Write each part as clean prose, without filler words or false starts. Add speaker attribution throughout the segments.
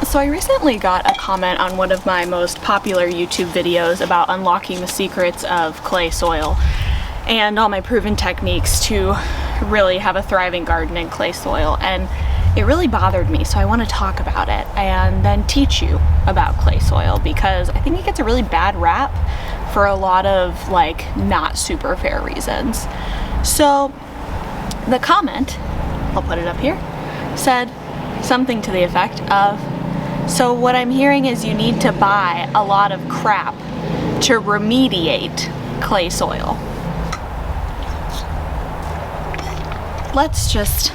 Speaker 1: So I recently got a comment on one of my most popular YouTube videos about unlocking the secrets of clay soil and all my proven techniques to really have a thriving garden in clay soil, and it really bothered me, so I want to talk about it and then teach you about clay soil, because I think it gets a really bad rap for a lot of not super fair reasons. So the comment, I'll put it up here, said something to the effect of, so what I'm hearing is you need to buy a lot of crap to remediate clay soil. Let's just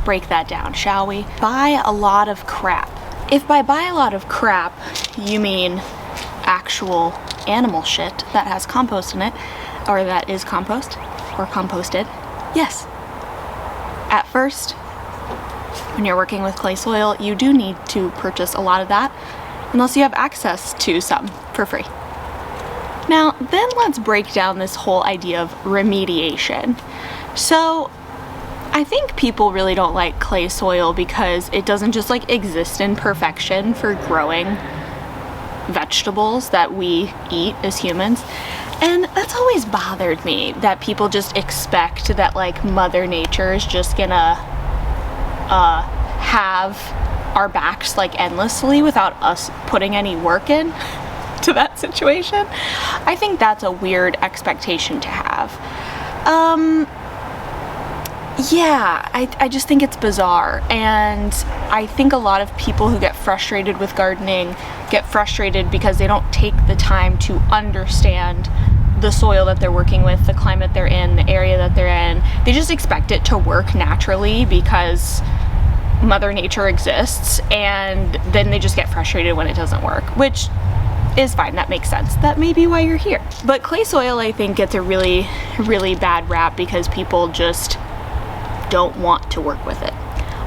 Speaker 1: break that down, shall we? Buy a lot of crap. If by buy a lot of crap you mean actual animal shit that has compost in it, or that is compost, or composted, yes. At first, when you're working with clay soil, you do need to purchase a lot of that, unless you have access to some for free. Now, then let's break down this whole idea of remediation. So, I think people really don't like clay soil because it doesn't just exist in perfection for growing vegetables that we eat as humans. And that's always bothered me, that people just expect that Mother Nature is just gonna have our backs endlessly without us putting any work in to that situation. I think that's a weird expectation to have. Yeah, I just think it's bizarre, and I think a lot of people who get frustrated with gardening get frustrated because they don't take the time to understand the soil that they're working with, the climate they're in, the area that they're in. They just expect it to work naturally because Mother Nature exists, and then they just get frustrated when it doesn't work, which is fine. That makes sense. That may be why you're here. But clay soil, I think, gets a really, really bad rap because people just don't want to work with it.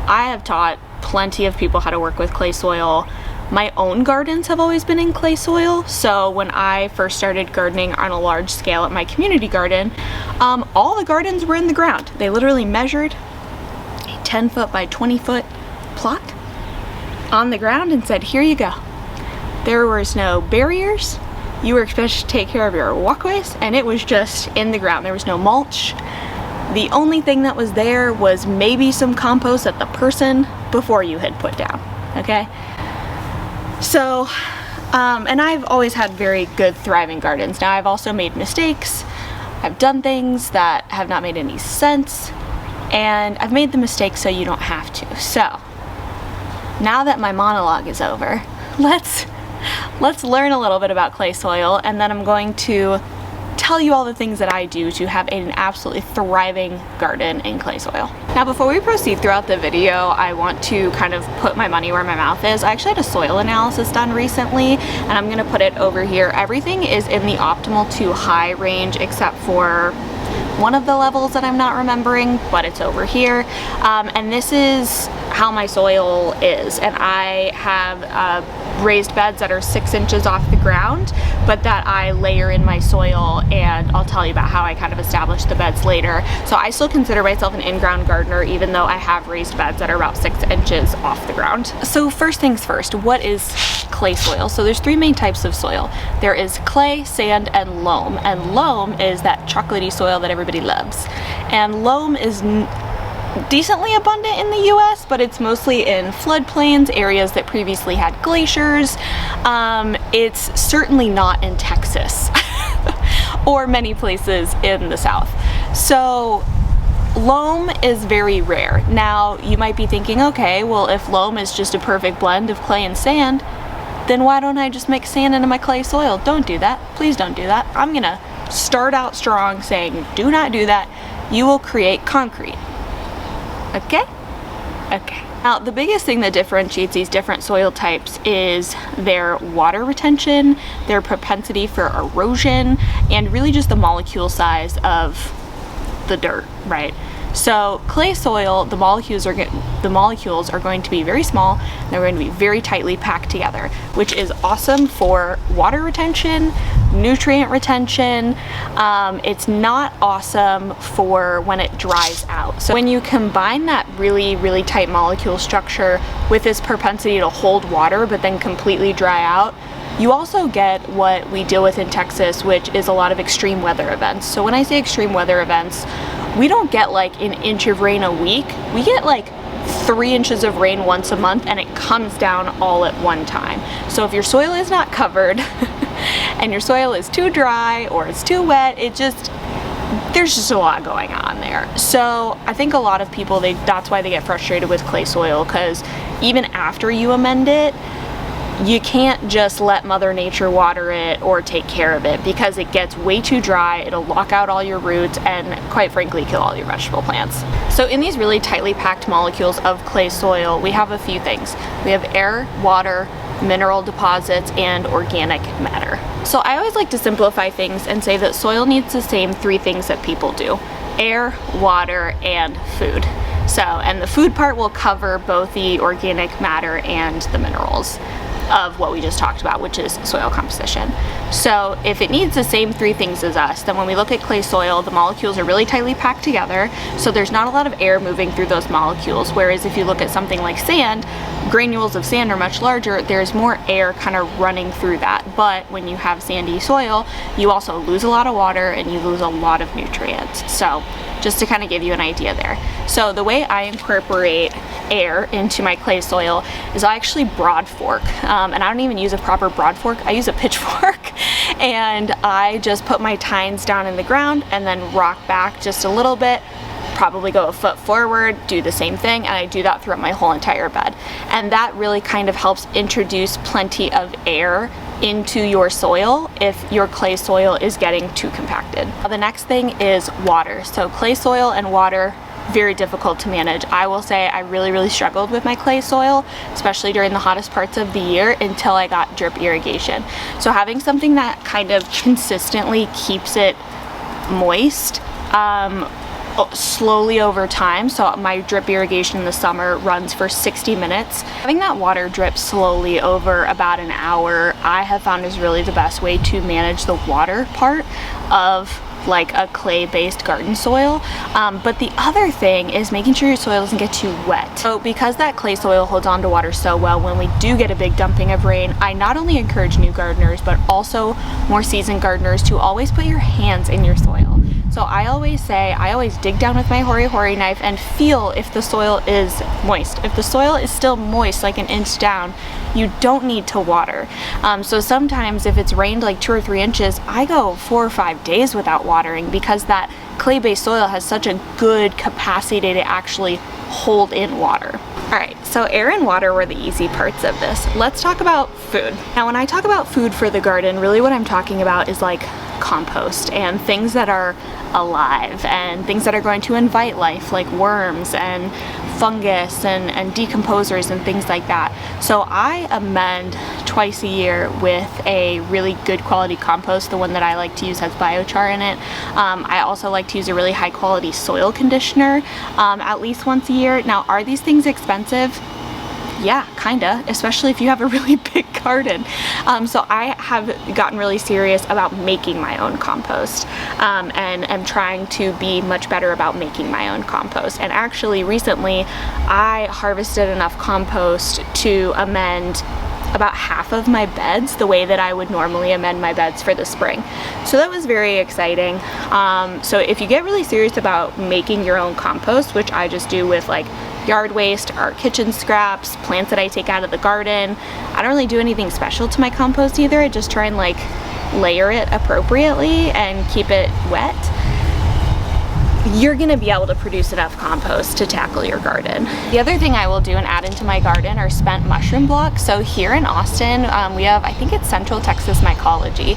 Speaker 1: I have taught plenty of people how to work with clay soil. My own gardens have always been in clay soil, so when I first started gardening on a large scale at my community garden, all the gardens were in the ground. They literally measured a 10-foot by 20-foot plot on the ground and said, here you go. There was no barriers. You were expected to take care of your walkways, and it was just in the ground. There was no mulch. The only thing that was there was maybe some compost that the person before you had put down, okay? So, and I've always had very good, thriving gardens. Now, I've also made mistakes. I've done things that have not made any sense, and I've made the mistakes so you don't have to. So, now that my monologue is over, let's learn a little bit about clay soil, and then I'm going to tell you all the things that I do to have an absolutely thriving garden in clay soil. Now, before we proceed throughout the video, I want to kind of put my money where my mouth is. I actually had a soil analysis done recently, and I'm gonna put it over here. Everything is in the optimal to high range except for one of the levels that I'm not remembering, but it's over here. And this is how my soil is, and I have raised beds that are 6 inches off the ground, but that I layer in my soil, and I'll tell you about how I kind of establish the beds later. So I still consider myself an in-ground gardener, even though I have raised beds that are about 6 inches off the ground. So first things first, what is clay soil? So there's 3 main types of soil. There is clay, sand, and loam. And loam is that chocolatey soil that everybody loves. And loam is decently abundant in the US, but it's mostly in floodplains, areas that previously had glaciers. It's certainly not in Texas or many places in the South. So loam is very rare. Now, you might be thinking, okay, well, if loam is just a perfect blend of clay and sand, then why don't I just mix sand into my clay soil? Don't do that. Please don't do that. I'm gonna start out strong saying, do not do that. You will create concrete. Okay? Okay. Now, the biggest thing that differentiates these different soil types is their water retention, their propensity for erosion, and really just the molecule size of the dirt, right? So clay soil, the molecules are going to be very small, and they're going to be very tightly packed together, which is awesome for water retention, nutrient retention. It's not awesome for when it dries out. So when you combine that really tight molecule structure with this propensity to hold water but then completely dry out, you also get what we deal with in Texas, which is a lot of extreme weather events. So when I say extreme weather events, we don't get like an inch of rain a week. We get like 3 inches of rain once a month, and it comes down all at one time. So if your soil is not covered and your soil is too dry or it's too wet, there's just a lot going on there. So I think a lot of people, that's why they get frustrated with clay soil, because even after you amend it, you can't just let Mother Nature water it or take care of it, because it gets way too dry. It'll lock out all your roots and, quite frankly, kill all your vegetable plants. So in these really tightly packed molecules of clay soil, we have a few things. We have air, water, mineral deposits, and organic matter. So I always like to simplify things and say that soil needs the same 3 things that people do: air, water, and food. So, and the food part will cover both the organic matter and the minerals of what we just talked about, which is soil composition. So if it needs the same 3 things as us, then when we look at clay soil, the molecules are really tightly packed together, so there's not a lot of air moving through those molecules. Whereas if you look at something like sand, granules of sand are much larger, there's more air kind of running through that. But when you have sandy soil, you also lose a lot of water and you lose a lot of nutrients. So just to kind of give you an idea there. So the way I incorporate air into my clay soil is I actually broad fork, and I don't even use a proper broad fork, I use a pitchfork, and I just put my tines down in the ground and then rock back just a little bit, probably go a foot forward, do the same thing, and I do that throughout my whole entire bed. And that really kind of helps introduce plenty of air into your soil if your clay soil is getting too compacted. Now, the next thing is water. So clay soil and water, very difficult to manage. I will say I really struggled with my clay soil, especially during the hottest parts of the year, until I got drip irrigation. So having something that kind of consistently keeps it moist slowly over time. So my drip irrigation in the summer runs for 60 minutes. Having that water drip slowly over about an hour, I have found is really the best way to manage the water part of like a clay-based garden soil. But the other thing is making sure your soil doesn't get too wet. So because that clay soil holds on to water so well, when we do get a big dumping of rain, I not only encourage new gardeners, but also more seasoned gardeners to always put your hands in your soil. So I always dig down with my hori-hori knife and feel if the soil is moist. If the soil is still moist, like an inch down, you don't need to water. So sometimes if it's rained like 2 or 3 inches, I go 4 or 5 days without watering, because that clay-based soil has such a good capacity to actually hold in water. Alright, so air and water were the easy parts of this. Let's talk about food. Now when I talk about food for the garden, really what I'm talking about is like compost and things that are alive and things that are going to invite life, like worms and fungus and decomposers and things like that. So I amend twice a year with a really good quality compost. The one that I like to use has biochar in it. I also like to use a really high quality soil conditioner at least once a year. Now, are these things expensive? Yeah, kinda, especially if you have a really big garden. So I have gotten really serious about making my own compost, and am trying to be much better about making my own compost. And actually recently I harvested enough compost to amend about half of my beds the way that I would normally amend my beds for the spring. So that was very exciting. So if you get really serious about making your own compost, which I just do with like yard waste, our kitchen scraps, plants that I take out of the garden, I don't really do anything special to my compost either. I just try and like layer it appropriately and keep it wet. You're gonna be able to produce enough compost to tackle your garden. The other thing I will do and add into my garden are spent mushroom blocks. So here in Austin, we have, I think it's Central Texas Mycology.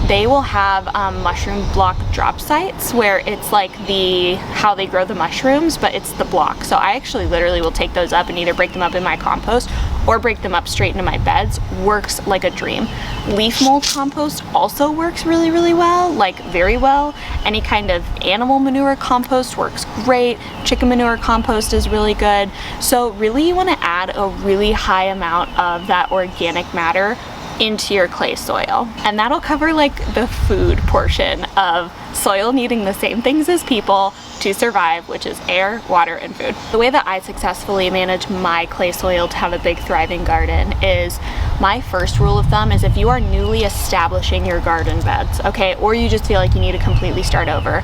Speaker 1: They will have mushroom block drop sites where it's like how they grow the mushrooms, but it's the block. So I actually literally will take those up and either break them up in my compost or break them up straight into my beds works like a dream. Leaf mold compost also works really, really well, like very well. Any kind of animal manure compost works great. Chicken manure compost is really good. So really you want to add a really high amount of that organic matter into your clay soil, and that'll cover like the food portion of soil needing the same things as people to survive, which is air, water, and food. The way that I successfully manage my clay soil to have a big thriving garden is, my first rule of thumb is, if you are newly establishing your garden beds, okay, or you just feel like you need to completely start over,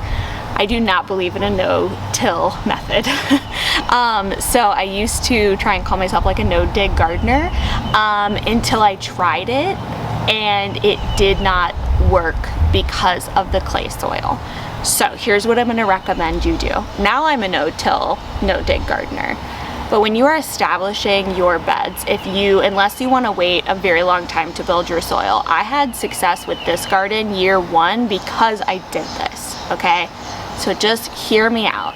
Speaker 1: I do not believe in a no-till method. So I used to try and call myself like a no-dig gardener until I tried it, and it did not work because of the clay soil. So here's what I'm going to recommend you do. Now I'm a no-till, no-dig gardener. But when you are establishing your beds, unless you want to wait a very long time to build your soil, I had success with this garden year one because I did this, okay? So just hear me out.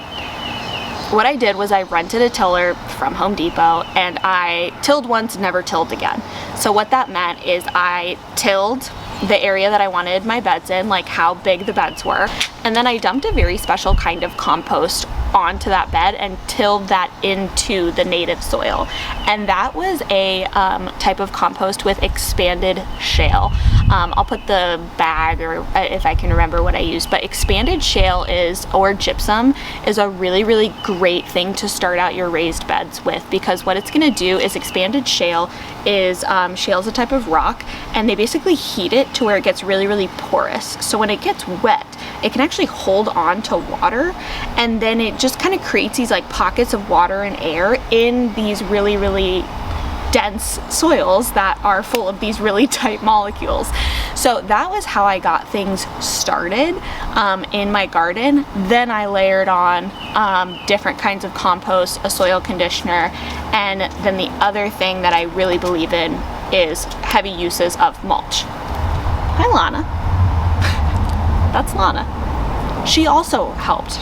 Speaker 1: What I did was I rented a tiller from Home Depot, and I tilled once, never tilled again. So what that meant is I tilled the area that I wanted my beds in, like how big the beds were, and then I dumped a very special kind of compost onto that bed and tilled that into the native soil. And that was a type of compost with expanded shale. I'll put the bag, or if I can remember what I used, but expanded shale or gypsum is a really, really great thing to start out your raised beds with, because what it's going to do is, expanded shale is a type of rock, and they basically heat it to where it gets really, really porous. So when it gets wet, it can actually hold on to water, and then it just kind of creates these like pockets of water and air in these really, really dense soils that are full of these really tight molecules. So that was how I got things started in my garden. Then I layered on different kinds of compost, a soil conditioner, and then the other thing that I really believe in is heavy uses of mulch. Hi, Lana. That's Lana. She also helped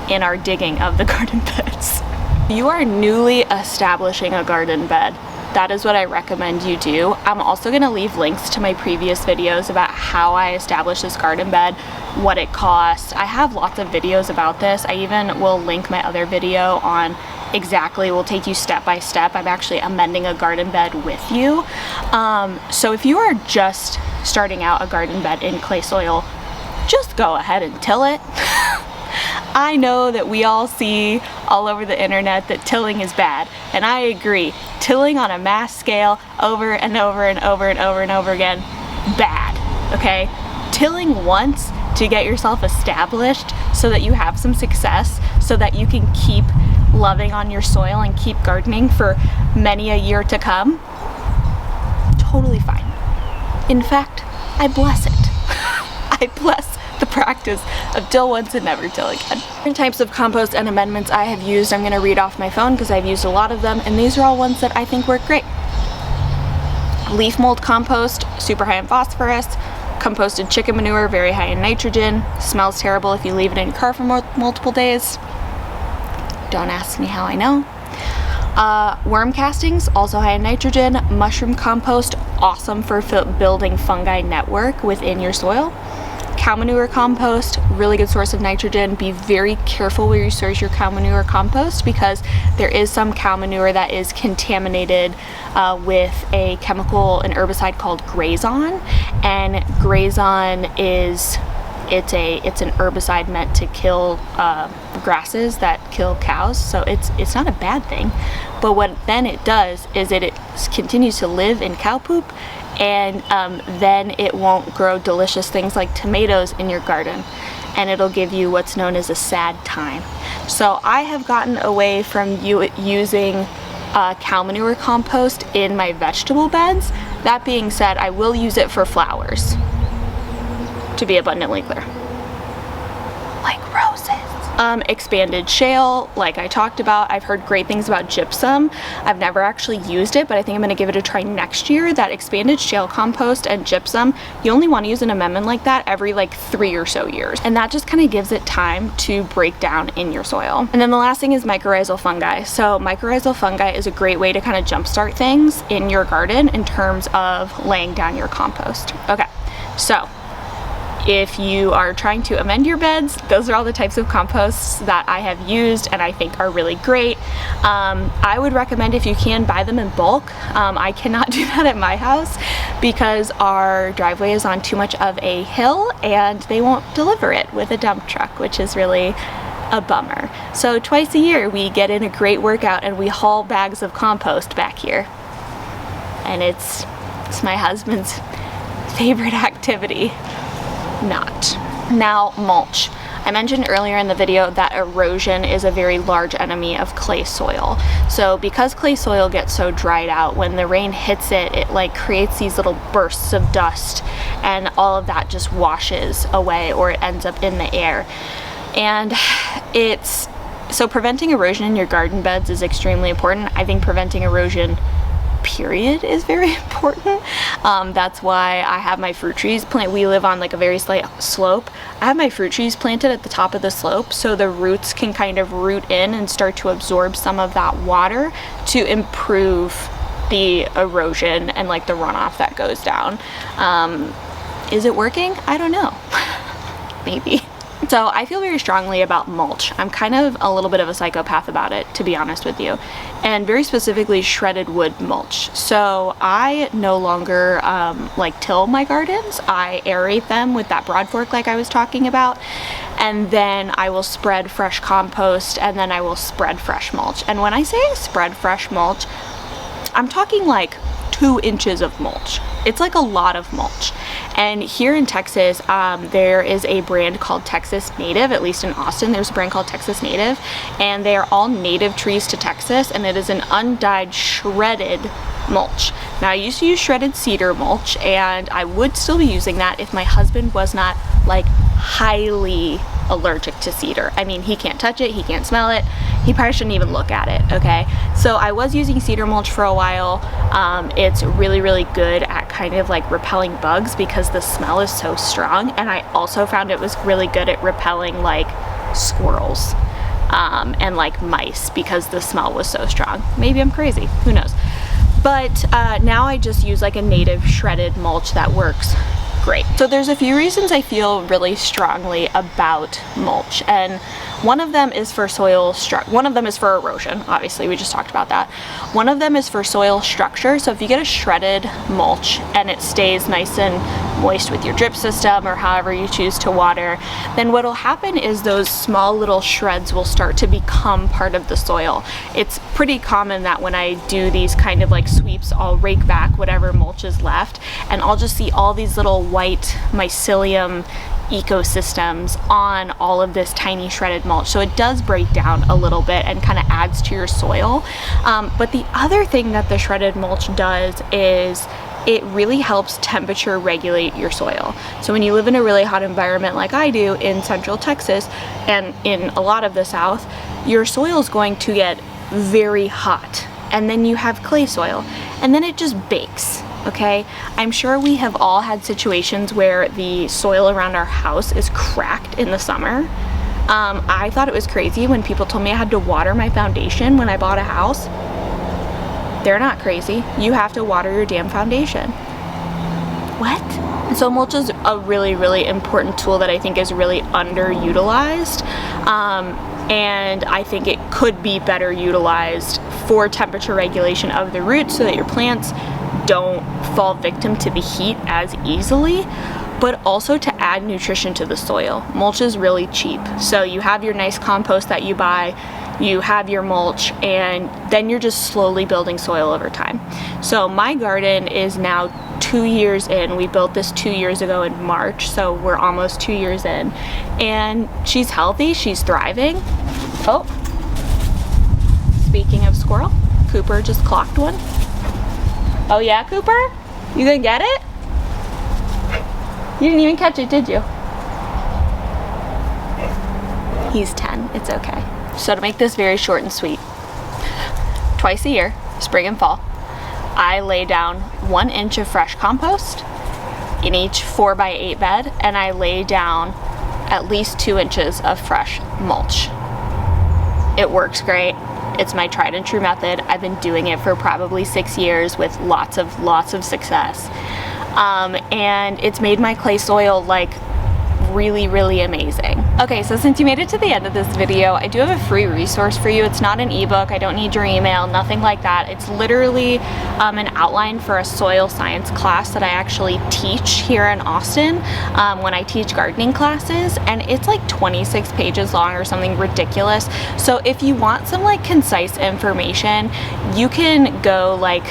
Speaker 1: in our digging of the garden beds. You are newly establishing a garden bed. That is what I recommend you do. I'm also going to leave links to my previous videos about how I established this garden bed, what it costs. I have lots of videos about this. I even will link my other video on exactly, will take you step by step. I'm actually amending a garden bed with you. So if you are just starting out a garden bed in clay soil, just go ahead and till it. I know that we all see all over the internet that tilling is bad, and I agree. Tilling on a mass scale over and over and over and over and over again, bad, okay? Tilling once to get yourself established so that you have some success, so that you can keep loving on your soil and keep gardening for many a year to come, totally fine. In fact, I bless it. I bless the practice of till once and never till again. Different types of compost and amendments I have used, I'm going to read off my phone because I've used a lot of them, and these are all ones that I think work great. Leaf mold compost, super high in phosphorus. Composted chicken manure, very high in nitrogen. Smells terrible if you leave it in your car for multiple days. Don't ask me how I know. Worm castings, also high in nitrogen. Mushroom compost, awesome for building fungi network within your soil. Cow manure compost, really good source of nitrogen. Be very careful where you source your cow manure compost, because there is some cow manure that is contaminated with a chemical, an herbicide called Grazon, and Grazon is it's an herbicide meant to kill grasses that kill cows, so it's not a bad thing. But what then it does is it continues to live in cow poop, and then it won't grow delicious things like tomatoes in your garden, and it'll give you what's known as a sad time. So I have gotten away from using cow manure compost in my vegetable beds. That being said, I will use it for flowers, to be abundantly clear. Like roses. Expanded shale, like I talked about. I've heard great things about gypsum. I've never actually used it, but I think I'm going to give it a try next year. That expanded shale compost and gypsum, you only want to use an amendment like that every like 3 or so years, and that just kind of gives it time to break down in your soil. And then the last thing is mycorrhizal fungi. So mycorrhizal fungi is a great way to kind of jumpstart things in your garden in terms of laying down your compost. Okay, so if you are trying to amend your beds, those are all the types of composts that I have used and I think are really great. I would recommend, if you can, buy them in bulk. I cannot do that at my house because our driveway is on too much of a hill and they won't deliver it with a dump truck, which is really a bummer. So twice a year we get in a great workout and we haul bags of compost back here. And it's my husband's favorite activity. Not. Now, mulch. I mentioned earlier in the video that erosion is a very large enemy of clay soil. So because clay soil gets so dried out, when the rain hits it, it like creates these little bursts of dust and all of that just washes away, or it ends up in the air. And so preventing erosion in your garden beds is extremely important. I think preventing erosion period is very important. That's why I have my fruit trees planted. We live on like a very slight slope. I have my fruit trees planted at the top of the slope so the roots can kind of root in and start to absorb some of that water to improve the erosion and like the runoff that goes down. Is it working? I don't know. Maybe. So I feel very strongly about mulch. I'm kind of a little bit of a psychopath about it, to be honest with you, and very specifically shredded wood mulch. So I no longer like till my gardens. I aerate them with that broad fork like I was talking about, and then I will spread fresh compost, and then I will spread fresh mulch. And when I say spread fresh mulch, I'm talking like 2 inches of mulch. It's like a lot of mulch. And here in Texas, there is a brand called Texas Native. At least in Austin, there's a brand called Texas Native, and they are all native trees to Texas, and it is an undyed shredded mulch. Now, I used to use shredded cedar mulch, and I would still be using that if my husband was not like highly allergic to cedar. I mean, he can't touch it, he can't smell it, he probably shouldn't even look at it, okay? So I was using cedar mulch for a while. It's really, really good at kind of like repelling bugs because the smell is so strong, and I also found it was really good at repelling like squirrels and like mice because the smell was so strong. Maybe I'm crazy, who knows? But now I just use like a native shredded mulch that works great. So there's a few reasons I feel really strongly about mulch, and one of them is for one of them is for erosion. Obviously, we just talked about that. One of them is for soil structure. So if you get a shredded mulch and it stays nice and moist with your drip system or however you choose to water, then what'll happen is those small little shreds will start to become part of the soil. It's pretty common that when I do these kind of like sweeps, I'll rake back whatever mulch is left, and I'll just see all these little white mycelium ecosystems on all of this tiny shredded mulch. So it does break down a little bit and kind of adds to your soil. But the other thing that the shredded mulch does is it really helps temperature regulate your soil. So when you live in a really hot environment like I do in Central Texas and in a lot of the South, your soil is going to get very hot, and then you have clay soil, and then it just bakes. Okay, I'm sure we have all had situations where the soil around our house is cracked in the summer. I thought it was crazy when people told me I had to water my foundation when I bought a house. They're not crazy. You have to water your damn foundation. What? So mulch is a really, really important tool that I think is really underutilized. And I think it could be better utilized for temperature regulation of the roots so that your plants don't fall victim to the heat as easily, but also to add nutrition to the soil. Mulch is really cheap. So you have your nice compost that you buy, you have your mulch, and then you're just slowly building soil over time. So my garden is now 2 years in. We built this 2 years ago in March, so we're almost 2 years in. And she's healthy, she's thriving. Oh, speaking of squirrel, Cooper just clocked one. Oh yeah, Cooper? You gonna get it? You didn't even catch it, did you? He's 10, it's okay. So to make this very short and sweet, twice a year, spring and fall, I lay down 1 inch of fresh compost in each 4x8 bed, and I lay down at least 2 inches of fresh mulch. It works great. It's my tried and true method. I've been doing it for probably 6 years with lots of success. And it's made my clay soil like really amazing. Okay, so since you made it to the end of this video, I do have a free resource for you. It's not an ebook, I don't need your email, nothing like that. It's literally an outline for a soil science class that I actually teach here in Austin when I teach gardening classes, and it's like 26 pages long or something ridiculous. So if you want some like concise information, you can go like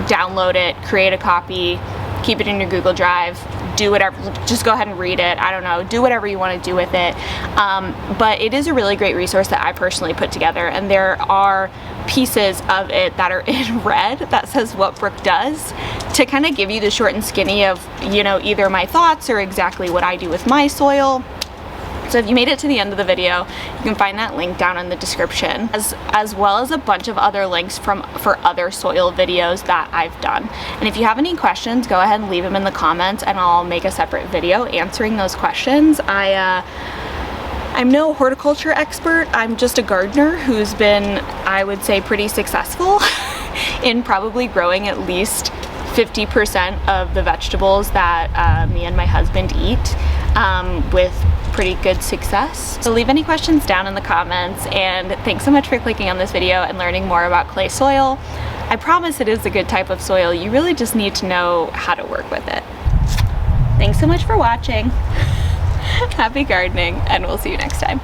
Speaker 1: download it, create a copy, keep it in your Google Drive, do whatever, just go ahead and read it. I don't know, do whatever you want to do with it. But it is a really great resource that I personally put together, and there are pieces of it that are in red that says what Brooke does to kind of give you the short and skinny of, you know, either my thoughts or exactly what I do with my soil. So if you made it to the end of the video, you can find that link down in the description, as well as a bunch of other links for other soil videos that I've done. And if you have any questions, go ahead and leave them in the comments and I'll make a separate video answering those questions. I'm no horticulture expert. I'm just a gardener who's been, I would say, pretty successful in probably growing at least 50% of the vegetables that me and my husband eat with pretty good success. So leave any questions down in the comments, and thanks so much for clicking on this video and learning more about clay soil. I promise it is a good type of soil. You really just need to know how to work with it. Thanks so much for watching. Happy gardening, and we'll see you next time.